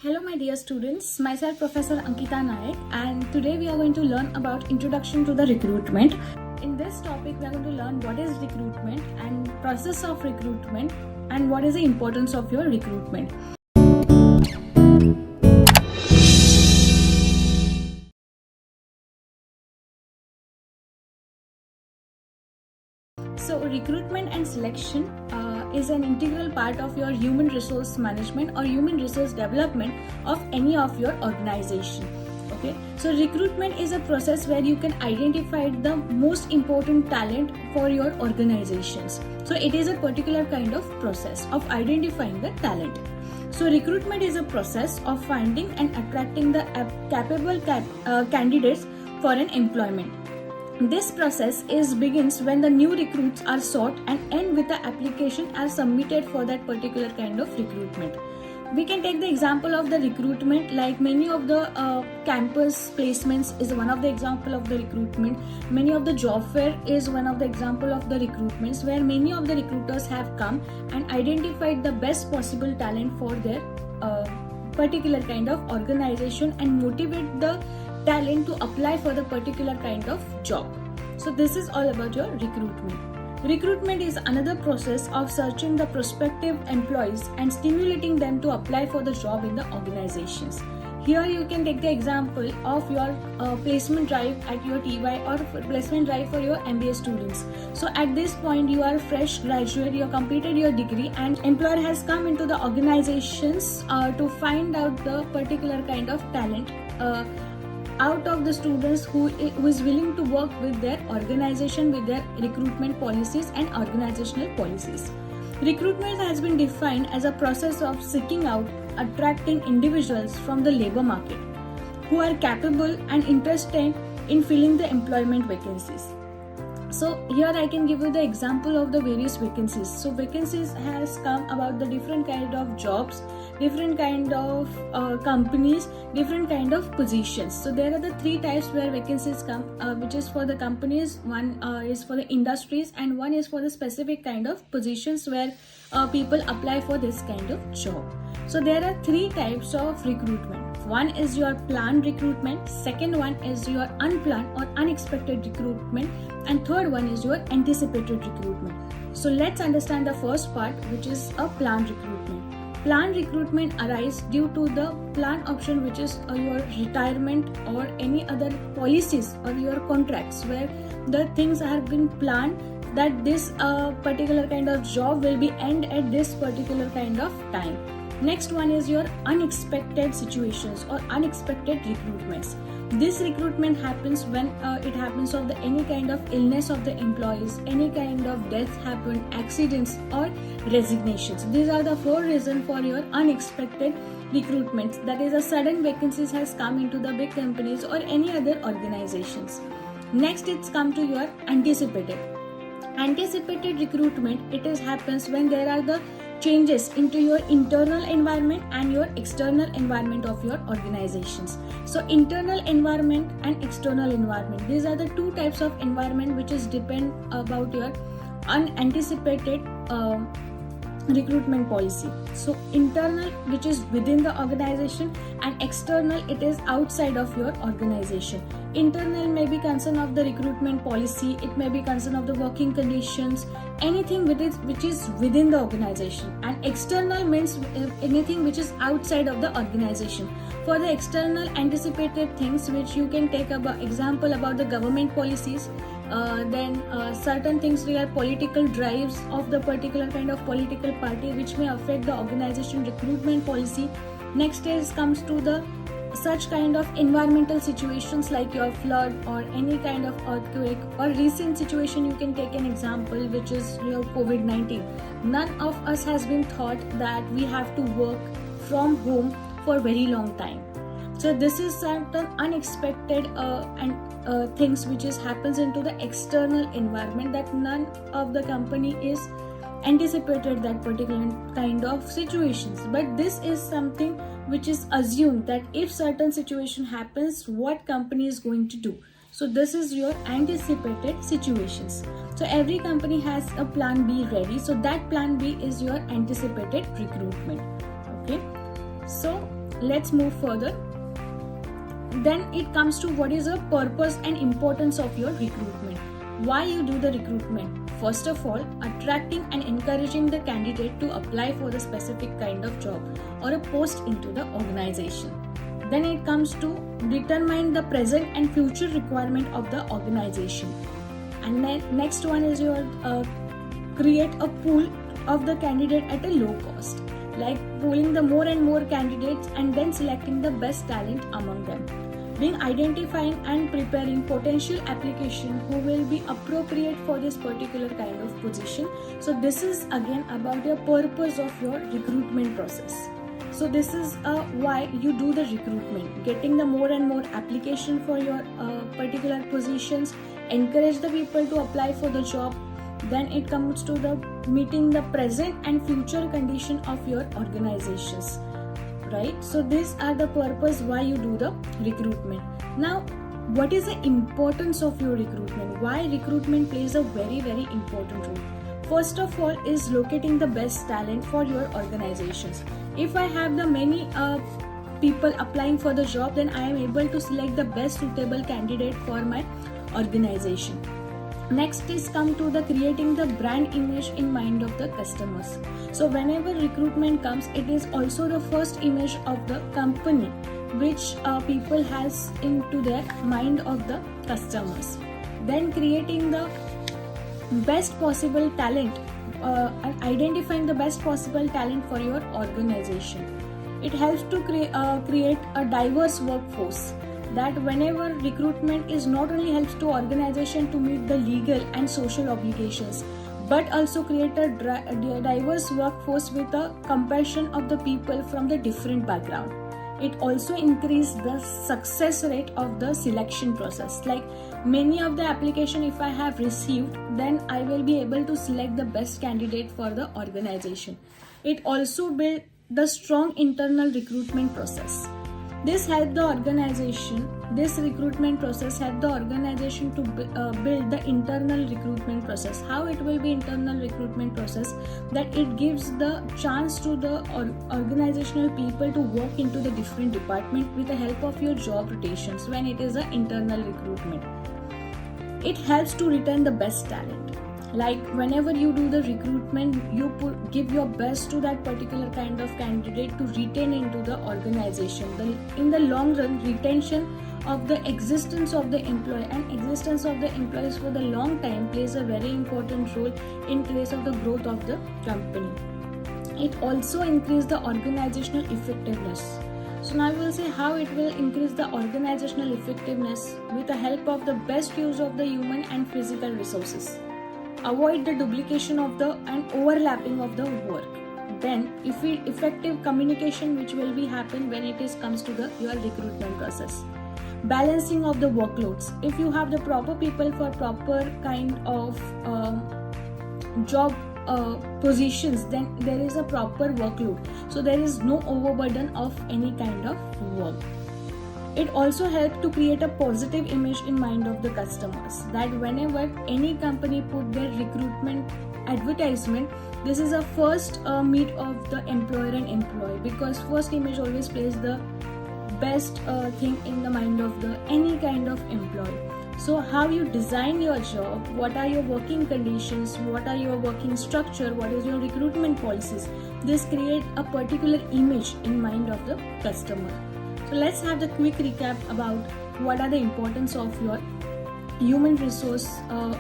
Hello my dear students, myself Professor Ankita Naik, and today we are going to learn about introduction to the recruitment. In this topic we are going to learn what is recruitment and process of recruitment and what is the importance of your recruitment. So recruitment and selection is an integral part of your human resource management or human resource development of any of your organization. Okay, so recruitment is a process where you can identify the most important talent for your organizations. So it is a particular kind of process of identifying the talent. So recruitment is a process of finding and attracting the capable candidates for an employment. This process begins when the new recruits are sought and end with the application are submitted for that particular kind of recruitment. We can take the example of the recruitment, like many of the campus placements is one of the example of the recruitment. Many of the job fair is one of the example of the recruitments, where many of the recruiters have come and identified the best possible talent for their particular kind of organization and motivate the talent to apply for the particular kind of job. So this is all about your recruitment. Recruitment is another process of searching the prospective employees and stimulating them to apply for the job in the organizations. Here you can take the example of your placement drive at your TY or placement drive for your MBA students. So at this point you are fresh graduate, you have completed your degree and employer has come into the organizations to find out the particular kind of talent out of the students who is willing to work with their organization with their recruitment policies and organizational policies. Recruitment has been defined as a process of seeking out, attracting individuals from the labor market who are capable and interested in filling the employment vacancies. So here I can give you the example of the various vacancies. So vacancies has come about the different kind of jobs, different kind of companies, different kind of positions. So there are the three types where vacancies come, which is for the companies, one is for the industries, and one is for the specific kind of positions where people apply for this kind of job. So there are three types of recruitment. One is your planned recruitment, second one is your unplanned or unexpected recruitment, and third one is your anticipated recruitment. So let's understand the first part, which is a planned recruitment. Planned recruitment arises due to the planned option, which is your retirement or any other policies or your contracts where the things have been planned that this particular kind of job will be end at this particular kind of time. Next one is your unexpected situations or unexpected recruitments. This recruitment happens when it happens of any kind of illness of the employees, any kind of death happen, accidents or resignations. These are the four reasons for your unexpected recruitments. That is, a sudden vacancies has come into the big companies or any other organizations. Next, it's come to your anticipated. Anticipated recruitment, happens when there are the changes into your internal environment and your external environment of your organizations. So internal environment and external environment, these are the two types of environment which is depend about your unanticipated recruitment policy. So internal, which is within the organization, and external, it is outside of your organization. Internal may be concern of the recruitment policy, it may be concern of the working conditions, anything which is within the organization. And external means anything which is outside of the organization. For the external anticipated things, which you can take about example about the government policies, then certain things regarding political drives of the particular kind of political party which may affect the organization recruitment policy. Next is comes to the such kind of environmental situations like your flood or any kind of earthquake, or recent situation you can take an example which is your COVID-19. None of us has been thought that we have to work from home for very long time. So this is certain unexpected things which happens into the external environment that none of the company is anticipated that particular kind of situations. But this is something which is assumed that if certain situation happens, what company is going to do. So this is your anticipated situations. So every company has a plan B ready. So that plan B is your anticipated recruitment. Okay. So let's move further. Then it comes to what is the purpose and importance of your recruitment. Why you do the recruitment? First of all, attracting and encouraging the candidate to apply for the specific kind of job or a post into the organization. Then it comes to determine the present and future requirement of the organization. And then next one is your create a pool of the candidate at a low cost, like pooling the more and more candidates and then selecting the best talent among them. Being identifying and preparing potential application who will be appropriate for this particular kind of position. So this is again about the purpose of your recruitment process. So this is why you do the recruitment, getting the more and more application for your particular positions, encourage the people to apply for the job. Then it comes to the meeting the present and future condition of your organizations, right? So these are the purpose why you do the recruitment. Now, what is the importance of your recruitment? Why recruitment plays a very, very important role? First of all is locating the best talent for your organizations. If I have the many people applying for the job, then I am able to select the best suitable candidate for my organization. Next is come to the creating the brand image in mind of the customers. So whenever recruitment comes, it is also the first image of the company which people has into their mind of the customers. Then creating the best possible talent and identifying the best possible talent for your organization. It helps to create a diverse workforce. That whenever recruitment is not only helps to organization to meet the legal and social obligations, but also create a diverse workforce with a comparison of the people from the different background. It also increase the success rate of the selection process. Like many of the application if I have received, then I will be able to select the best candidate for the organization. It also build the strong internal recruitment process. This recruitment process help the organization to build the internal recruitment process. How it will be internal recruitment process? That it gives the chance to the organizational people to work into the different department with the help of your job rotations when it is an internal recruitment. It helps to retain the best talent. Like whenever you do the recruitment, you give your best to that particular kind of candidate to retain into the organization. In the long run, retention of the existence of the employee and existence of the employees for the long time plays a very important role in place of the growth of the company. It also increases the organizational effectiveness. So now we will see how it will increase the organizational effectiveness with the help of the best use of the human and physical resources. Avoid the duplication of the and overlapping of the work. Then effective communication which will be happen when it comes to your recruitment process. Balancing of the workloads. If you have the proper people for proper kind of job positions, then there is a proper workload. So there is no overburden of any kind of work. It also helps to create a positive image in mind of the customers. That whenever any company put their recruitment advertisement, this is a first meet of the employer and employee, because first image always plays the best thing in the mind of the any kind of employee. So how you design your job, what are your working conditions, what are your working structure, what is your recruitment policies, this create a particular image in mind of the customer. So let's have the quick recap about what are the importance of your human resource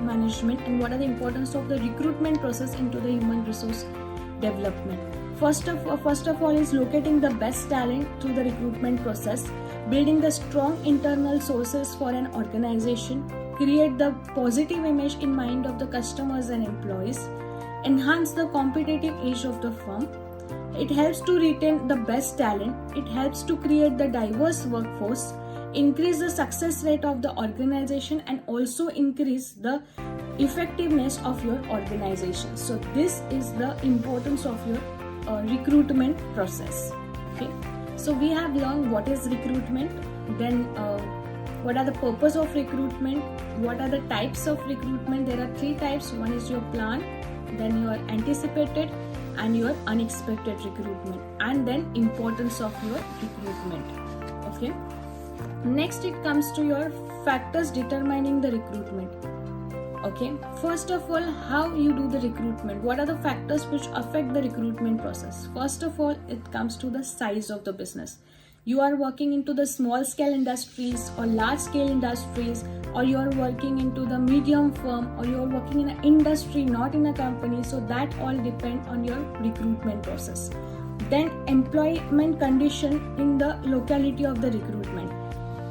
management and what are the importance of the recruitment process into the human resource development. First of all is locating the best talent through the recruitment process, building the strong internal sources for an organization, create the positive image in mind of the customers and employees, enhance the competitive edge of the firm. It helps to retain the best talent. It helps to create the diverse workforce, increase the success rate of the organization, and also increase the effectiveness of your organization. So this is the importance of your recruitment process. Okay. So we have learned what is recruitment, then what are the purpose of recruitment, what are the types of recruitment. There are 3 types. One is your plan, then your anticipated, and your unexpected recruitment, and then importance of your recruitment. Okay, next it comes to your factors determining the recruitment. Okay, first of all, how you do the recruitment, what are the factors which affect the recruitment process? First of all, it comes to the size of the business. You are working into the small scale industries or large scale industries, or you are working into the medium firm, or you are working in an industry, not in a company. So that all depend on your recruitment process. Then employment condition in the locality of the recruitment.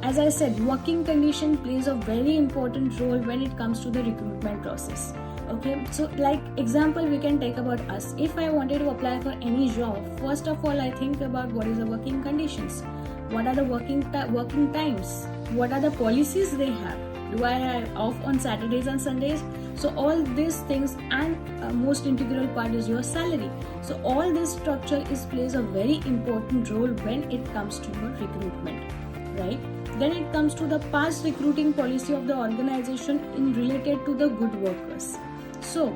As I said, working condition plays a very important role when it comes to the recruitment process. Okay, so like example we can take about us. If I wanted to apply for any job, first of all I think about what is the working conditions, what are the working times, what are the policies they have, do I have off on Saturdays and Sundays? So all these things, and most integral part is your salary. So all this structure plays a very important role when it comes to your recruitment, right? Then it comes to the past recruiting policy of the organization in related to the good workers. So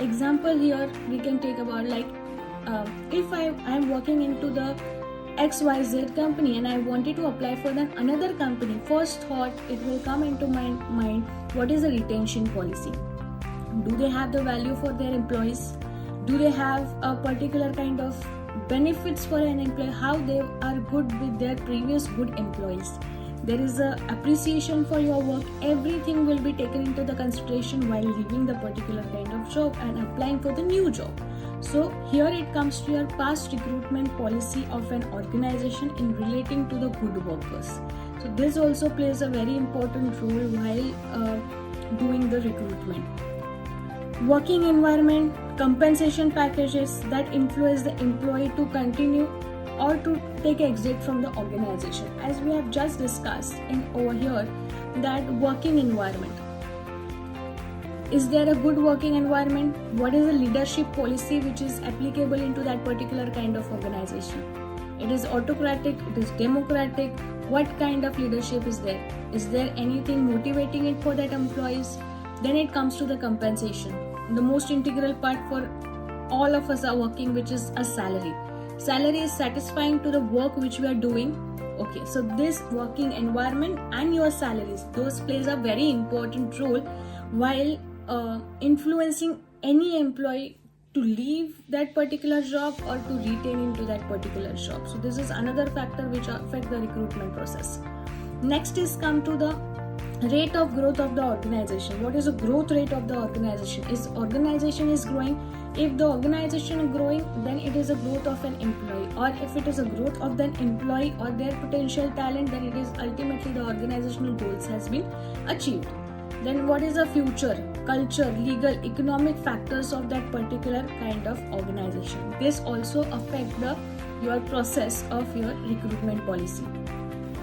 example here we can take about like if I am working into the XYZ company and I wanted to apply for another company, first thought it will come into my mind, what is the retention policy? Do they have the value for their employees? Do they have a particular kind of benefits for an employee? How they are good with their previous good employees? There is a appreciation for your work. Everything will be taken into the consideration while leaving the particular kind of job and applying for the new job. So here it comes to your past recruitment policy of an organization in relating to the good workers. So this also plays a very important role while doing the recruitment. Working environment, compensation packages that influence the employee to continue or to take exit from the organization. As we have just discussed over here, that working environment. Is there a good working environment? What is the leadership policy which is applicable into that particular kind of organization? It is autocratic, it is democratic. What kind of leadership is there? Is there anything motivating it for that employees? Then it comes to the compensation. The most integral part for all of us are working, which is a salary. Salary is satisfying to the work which we are doing. Okay, so this working environment and your salaries, those plays a very important role while influencing any employee to leave that particular job or to retain into that particular job. So this is another factor which affect the recruitment process. Next is come to the rate of growth of the organization. What is the growth rate of the organization? Is organization is growing? If the organization is growing, then it is a growth of an employee, or if it is a growth of the employee or their potential talent, then it is ultimately the organizational goals has been achieved. Then what is the future, culture, legal, economic factors of that particular kind of organization? This also affect your process of your recruitment policy.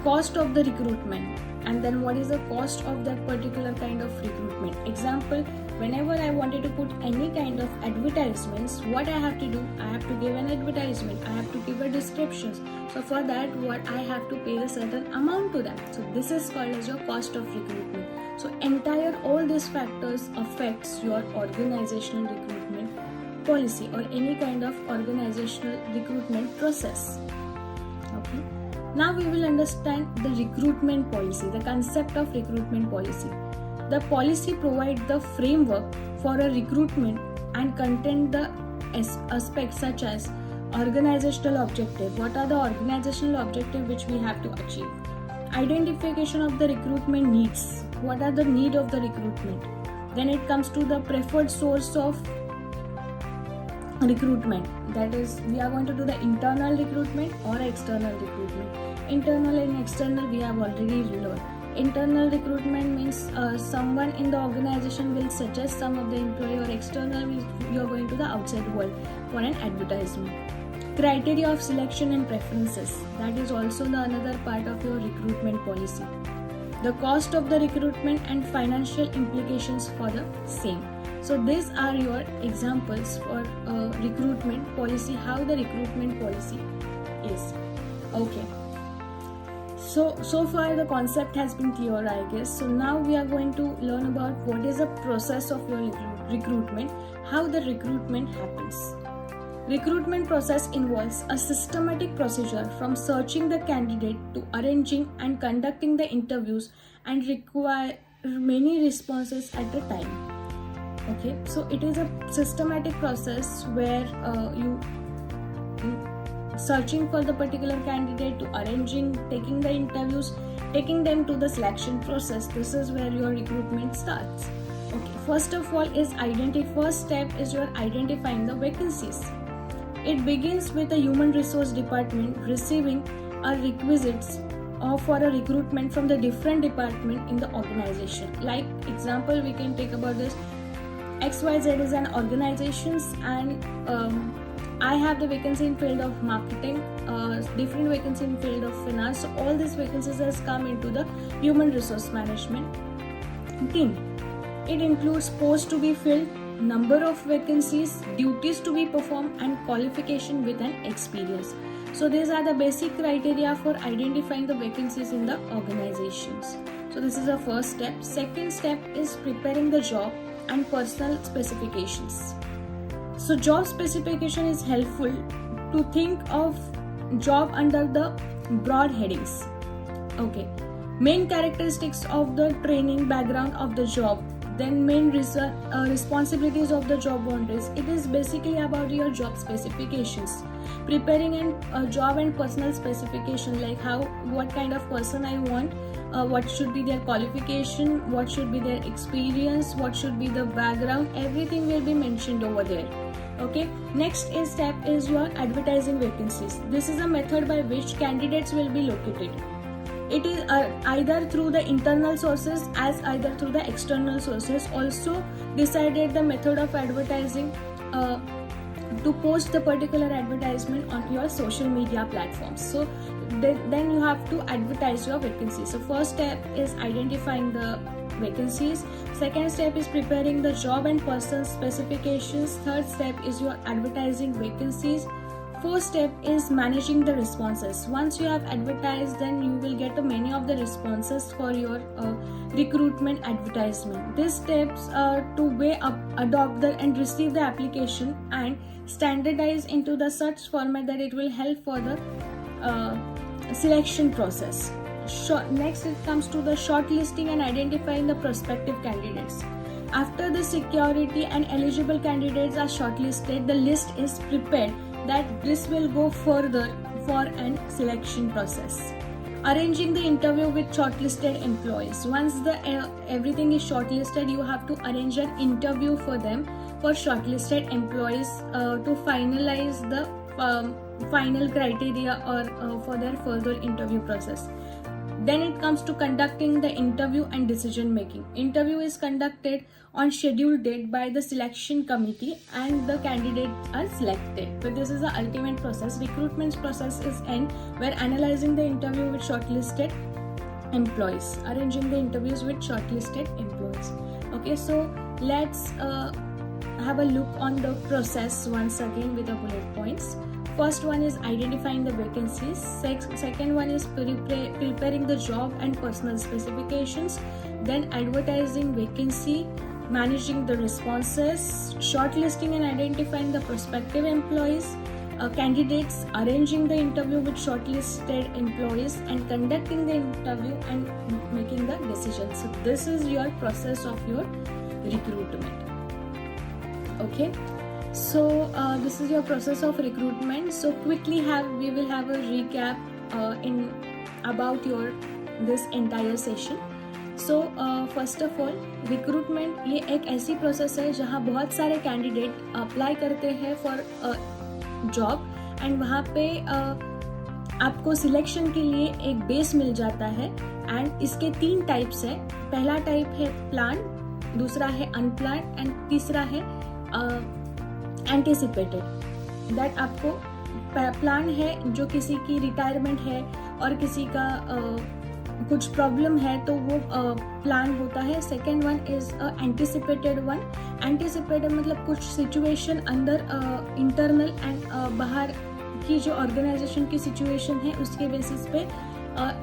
Cost of the recruitment, and then what is the cost of that particular kind of recruitment? Example, whenever I wanted to put any kind of advertisements, what I have to do? I have to give an advertisement, I have to give a description. So for that, what I have to pay a certain amount to them. So this is called as your cost of recruitment. So entire all these factors affects your organizational recruitment policy or any kind of organizational recruitment process. Okay. Now we will understand the recruitment policy, the concept of recruitment policy. The policy provides the framework for a recruitment and contain the aspects such as organizational objective. What are the organizational objectives which we have to achieve? Identification of the recruitment needs. What are the need of the recruitment? Then it comes to the preferred source of recruitment. That is, we are going to do the internal recruitment or external recruitment. Internal and external we have already learned. Internal recruitment means someone in the organization will suggest some of the employee, or external means you are going to the outside world for an advertisement. Criteria of selection and preferences. That is also the another part of your recruitment policy. The cost of the recruitment and financial implications for the same. So these are your examples for recruitment policy, how the recruitment policy is. Okay. So far the concept has been clear, I guess. So now we are going to learn about what is the process of your recruitment, how the recruitment happens. Recruitment process involves a systematic procedure from searching the candidate to arranging and conducting the interviews and require many responses at a time. Okay, so it is a systematic process where you searching for the particular candidate to arranging, taking the interviews, taking them to the selection process. This is where your recruitment starts. Okay, first of all is first step is your identifying the vacancies. It begins with the human resource department receiving a requisites for a recruitment from the different department in the organization. Like example, we can take about this XYZ is an organizations, and I have the vacancy in field of marketing, different vacancy in field of finance. So all these vacancies has come into the human resource management team. It includes posts to be filled, number of vacancies, duties to be performed, and qualification with an experience. So these are the basic criteria for identifying the vacancies in the organizations. So this is the first step. Second step is preparing the job and personal specifications. So job specification is helpful to think of job under the broad headings. Okay, main characteristics of the training background of the job, then main responsibilities of the job boundaries. It is basically about your job specifications. Preparing a job and personal specification, like what kind of person I want, what should be their qualification, what should be their experience, what should be the background, everything will be mentioned over there. Okay, next step is your advertising vacancies. This is a method by which candidates will be located. It is either through the internal sources as either through the external sources. Also decided the method of advertising to post the particular advertisement on your social media platforms. So then you have to advertise your vacancies. So first step is identifying the vacancies. Second step is preparing the job and person specifications. Third step is your advertising vacancies. Fourth step is managing the responses. Once you have advertised, then you will get many of the responses for your recruitment advertisement. These steps are to weigh up, adopt and receive the application and standardize into the such format that it will help for the selection process. Next it comes to the shortlisting and identifying the prospective candidates. After the security and eligible candidates are shortlisted, the list is prepared that this will go further for an selection process. Arranging the interview with shortlisted employees. Once everything is shortlisted, you have to arrange an interview for them, for shortlisted employees, to finalize the final criteria or for their further interview process. Then it comes to conducting the interview and decision making. Interview is conducted on scheduled date by the selection committee and the candidates are selected. So this is the ultimate process. Recruitment process is end where analyzing the interview with shortlisted employees, arranging the interviews with shortlisted employees. Okay, so let's have a look on the process once again with the bullet points. First one is identifying the vacancies. Second one is preparing the job and personal specifications. Then advertising vacancy, managing the responses, shortlisting and identifying the prospective employees, candidates, arranging the interview with shortlisted employees, and conducting the interview and making the decision. So this is your process of your recruitment. Okay. So this is your process of recruitment. So quickly we will have a recap in about this entire session. So first of all recruitment ये एक ऐसी process है जहाँ बहुत सारे candidate apply करते हैं for job and वहाँ पे आपको सिलेक्शन के लिए एक बेस मिल जाता है. एंड इसके 3 टाइप्स है. पहला टाइप है प्लान, दूसरा है अनप्लान एंड तीसरा है एंटिसिपेटेड. दैट आपको प्लान है जो किसी की रिटायरमेंट है और किसी का कुछ प्रॉब्लम है तो वो प्लान होता है. Second one is anticipated one. Anticipated मतलब कुछ सिचुएशन अंदर इंटरनल एंड बाहर की जो ऑर्गेनाइजेशन की सिचुएशन है उसके बेसिस पे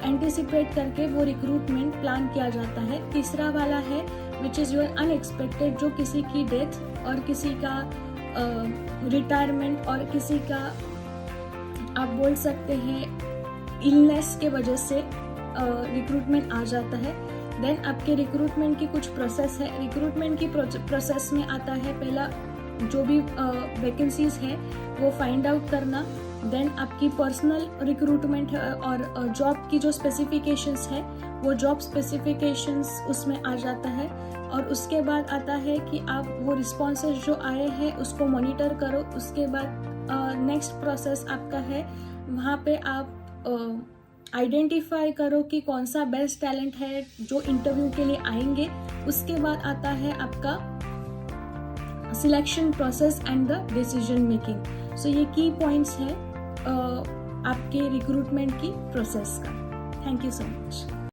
एंटिसिपेट करके वो रिक्रूटमेंट प्लान किया जाता है. तीसरा वाला है विच इज़ योर अनएक्सपेक्टेड, जो किसी की डेथ और किसी का रिटायरमेंट और किसी का आप बोल सकते हैं इलनेस के वजह से रिक्रूटमेंट आ जाता है। देन आपके रिक्रूटमेंट की कुछ प्रोसेस है। रिक्रूटमेंट की प्रोसेस में आता है पहला जो भी वैकेंसीज है वो फाइंड आउट करना। देन आपकी पर्सनल रिक्रूटमेंट और जॉब की जो स्पेसिफिकेशंस है वो जॉब स्पेसिफिकेशंस उसमें आ जाता है। और उसके बाद आता है कि आप वो रिस्पॉन्सेज जो आए हैं उसको मॉनिटर करो। उसके बाद नेक्स्ट प्रोसेस आपका है, वहाँ पे आप आइडेंटिफाई करो कि कौन सा बेस्ट टैलेंट है जो इंटरव्यू के लिए आएंगे। उसके बाद आता है आपका selection process and the decision making. So ये की पॉइंट्स है आपके रिक्रूटमेंट की प्रोसेस का। Thank you so much.